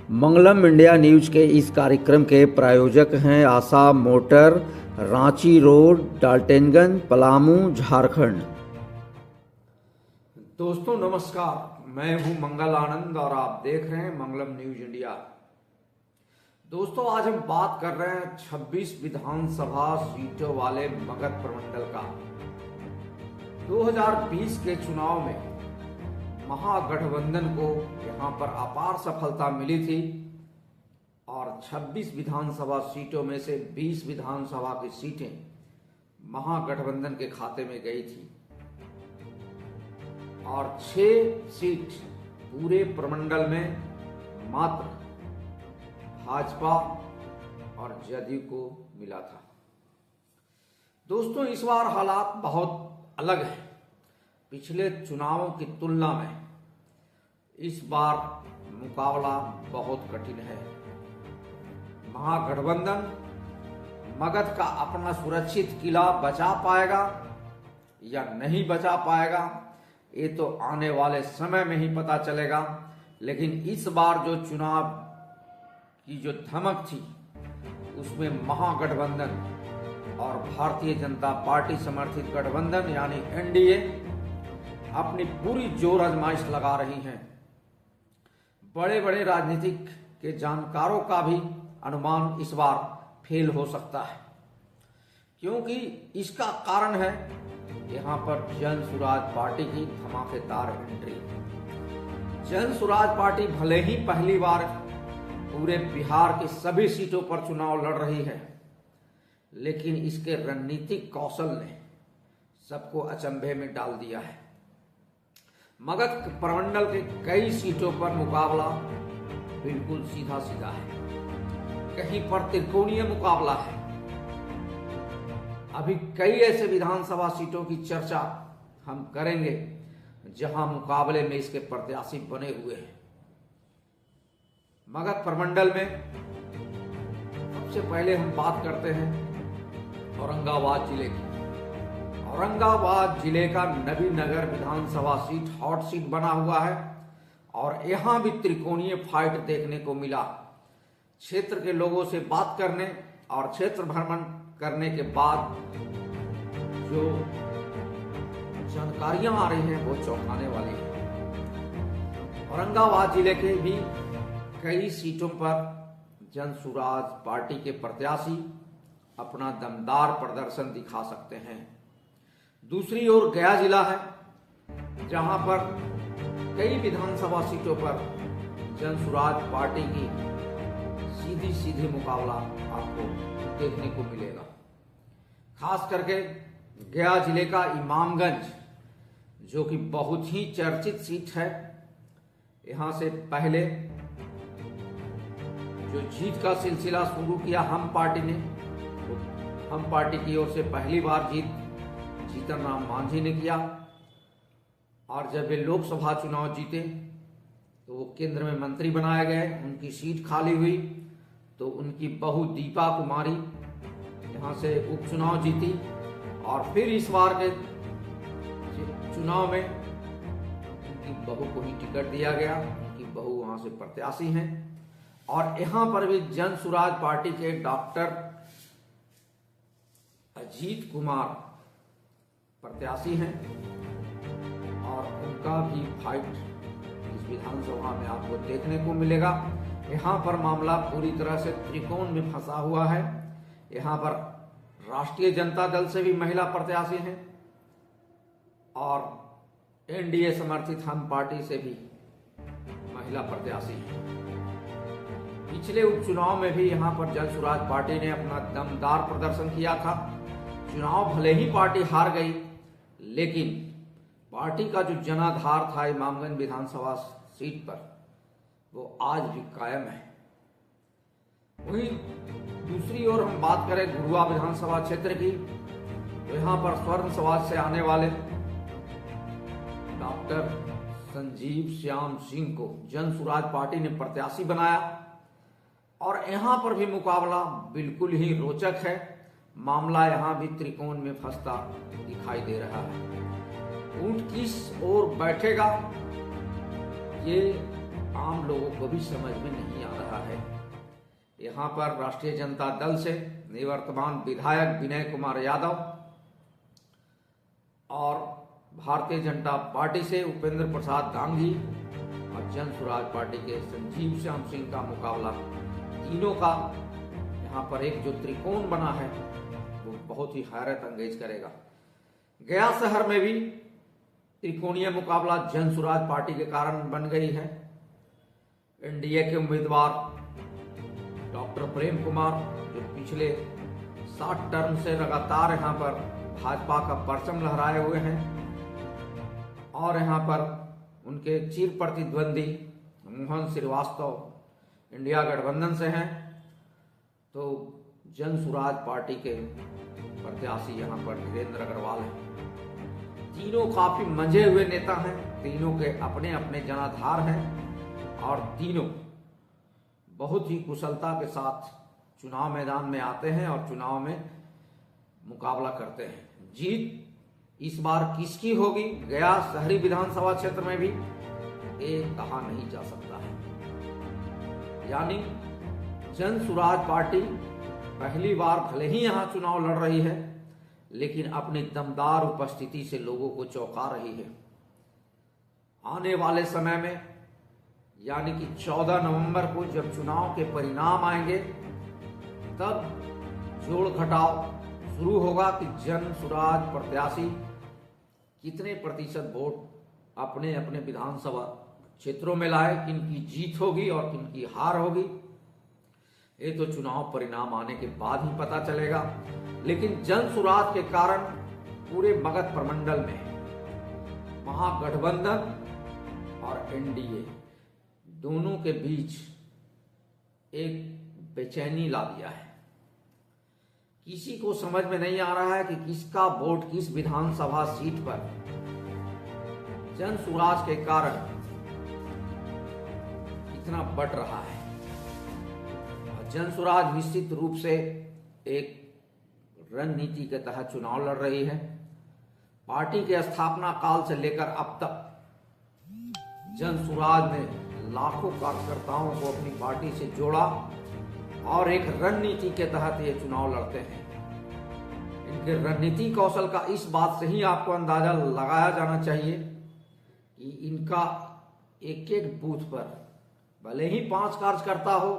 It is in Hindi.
मंगलम इंडिया न्यूज के इस कार्यक्रम के प्रायोजक हैं आशा मोटर, रांची रोड, डाल्टनगंज, पलामू, झारखंड। दोस्तों नमस्कार, मैं हूं मंगल आनंद और आप देख रहे हैं मंगलम न्यूज इंडिया। दोस्तों आज हम बात कर रहे हैं 26 विधानसभा सीटों वाले मगध प्रमंडल का। 2020 के चुनाव में महागठबंधन को यहां पर अपार सफलता मिली थी और 26 विधानसभा सीटों में से 20 विधानसभा की सीटें महागठबंधन के खाते में गई थी और 6 सीट पूरे प्रमंडल में मात्र भाजपा और जदयू को मिला था। दोस्तों इस बार हालात बहुत अलग है। पिछले चुनावों की तुलना में इस बार मुकाबला बहुत कठिन है। महागठबंधन मगध का अपना सुरक्षित किला बचा पाएगा या नहीं बचा पाएगा ये तो आने वाले समय में ही पता चलेगा। लेकिन इस बार जो चुनाव की जो धमक थी उसमें महागठबंधन और भारतीय जनता पार्टी समर्थित गठबंधन यानी एनडीए अपनी पूरी जोर आजमाइश लगा रही हैं। बड़े बड़े राजनीतिक के जानकारों का भी अनुमान इस बार फेल हो सकता है, क्योंकि इसका कारण है यहाँ पर जन सुराज पार्टी की धमाकेदार एंट्री। जन सुराज पार्टी भले ही पहली बार पूरे बिहार की सभी सीटों पर चुनाव लड़ रही है, लेकिन इसके रणनीतिक कौशल ने सबको अचंभे में डाल दिया है। मगध प्रमंडल के कई सीटों पर मुकाबला बिल्कुल सीधा सीधा है, कहीं पर त्रिकोणीय मुकाबला है। अभी कई ऐसे विधानसभा सीटों की चर्चा हम करेंगे जहां मुकाबले में इसके प्रत्याशी बने हुए हैं। मगध प्रमंडल में सबसे पहले हम बात करते हैं औरंगाबाद जिले की। औरंगाबाद जिले का नबीनगर विधानसभा सीट हॉट सीट बना हुआ है और यहां भी त्रिकोणीय फाइट देखने को मिला। क्षेत्र के लोगों से बात करने और क्षेत्र भ्रमण करने के बाद जो जानकारियां आ रही हैं वो चौंकाने वाली है। औरंगाबाद जिले के भी कई सीटों पर जन सुराज पार्टी के प्रत्याशी अपना दमदार प्रदर्शन दिखा सकते हैं। दूसरी ओर गया जिला है जहां पर कई विधानसभा सीटों पर जन सुराज पार्टी की सीधी सीधी मुकाबला आपको देखने को मिलेगा। खास करके गया जिले का इमामगंज जो कि बहुत ही चर्चित सीट है। यहां से पहले जो जीत का सिलसिला शुरू किया हम पार्टी ने, हम पार्टी की ओर से पहली बार जीतन राम मांझी ने किया और जब वे लोकसभा चुनाव जीते तो वो केंद्र में मंत्री बनाए गए। उनकी सीट खाली हुई तो उनकी बहू दीपा कुमारी यहाँ से उपचुनाव जीती और फिर इस बार के चुनाव में उनकी बहू को ही टिकट दिया गया। उनकी बहू वहां से प्रत्याशी हैं और यहाँ पर भी जन सुराज पार्टी के डॉक्टर अजीत कुमार प्रत्याशी हैं और उनका भी फाइट इस विधानसभा में आपको देखने को मिलेगा। यहाँ पर मामला पूरी तरह से त्रिकोण में फंसा हुआ है। यहाँ पर राष्ट्रीय जनता दल से भी महिला प्रत्याशी हैं और एनडीए समर्थित हम पार्टी से भी महिला प्रत्याशी हैं। पिछले उपचुनाव में भी यहाँ पर जन सुराज पार्टी ने अपना दमदार प्रदर्शन किया था। चुनाव भले ही पार्टी हार गई, लेकिन पार्टी का जो जनाधार था इमामगंज विधानसभा सीट पर वो आज भी कायम है। वहीं दूसरी ओर हम बात करें गुरुआ विधानसभा क्षेत्र की, तो यहाँ पर स्वर्ण समाज से आने वाले डॉक्टर संजीव श्याम सिंह को जन सुराज पार्टी ने प्रत्याशी बनाया और यहाँ पर भी मुकाबला बिल्कुल ही रोचक है। मामला यहाँ भी त्रिकोण में फंसता दिखाई दे रहा है। ऊंट किस ओर बैठेगा ये आम लोगों को भी समझ में नहीं आ रहा है। यहाँ पर राष्ट्रीय जनता दल से निवर्तमान विधायक विनय कुमार यादव और भारतीय जनता पार्टी से उपेंद्र प्रसाद दांगी और जन स्वराज पार्टी के संजीव श्याम सिंह का मुकाबला, तीनों का यहाँ पर एक जो त्रिकोण बना है वो बहुत ही हैरत अंगेज करेगा। गया शहर में भी त्रिकोणीय मुकाबला जन स्वराज पार्टी के कारण बन गई है। एनडीए के उम्मीदवार डॉक्टर प्रेम कुमार जो पिछले 60 टर्म से लगातार यहाँ पर भाजपा का परचम लहराए हुए हैं और यहाँ पर उनके चिर प्रतिद्वंदी मोहन श्रीवास्तव इंडिया गठबंधन से हैं, तो जन स्वराज पार्टी के प्रत्याशी यहाँ पर वीरेंद्र अग्रवाल हैं। तीनों काफी मंझे हुए नेता हैं, तीनों के अपने अपने जनाधार हैं और तीनों बहुत ही कुशलता के साथ चुनाव मैदान में आते हैं और चुनाव में मुकाबला करते हैं। जीत इस बार किसकी होगी गया शहरी विधानसभा क्षेत्र में भी ये कहा नहीं जा सकता है। यानी जन स्वराज पार्टी पहली बार भले ही यहाँ चुनाव लड़ रही है, लेकिन अपनी दमदार उपस्थिति से लोगों को चौंका रही है। आने वाले समय में यानी कि 14 नवंबर को जब चुनाव के परिणाम आएंगे, तब जोड़ घटाव शुरू होगा कि जन स्वराज प्रत्याशी कितने प्रतिशत वोट अपने अपने विधानसभा क्षेत्रों में लाए, किनकी जीत होगी और किनकी हार होगी, ये तो चुनाव परिणाम आने के बाद ही पता चलेगा। लेकिन जन स्वराज के कारण पूरे मगध प्रमंडल में महागठबंधन और एनडीए दोनों के बीच एक बेचैनी ला दिया है। किसी को समझ में नहीं आ रहा है कि किसका वोट किस विधानसभा सीट पर जन स्वराज के कारण इतना बढ़ रहा है। जन स्वराज निश्चित रूप से एक रणनीति के तहत चुनाव लड़ रही है। पार्टी के स्थापना काल से लेकर अब तक जन स्वराज ने लाखों कार्यकर्ताओं को अपनी पार्टी से जोड़ा और एक रणनीति के तहत ये चुनाव लड़ते हैं। इनके रणनीति कौशल का इस बात से ही आपको अंदाजा लगाया जाना चाहिए कि इनका एक एक बूथ पर भले ही 5 कार्यकर्ता हो,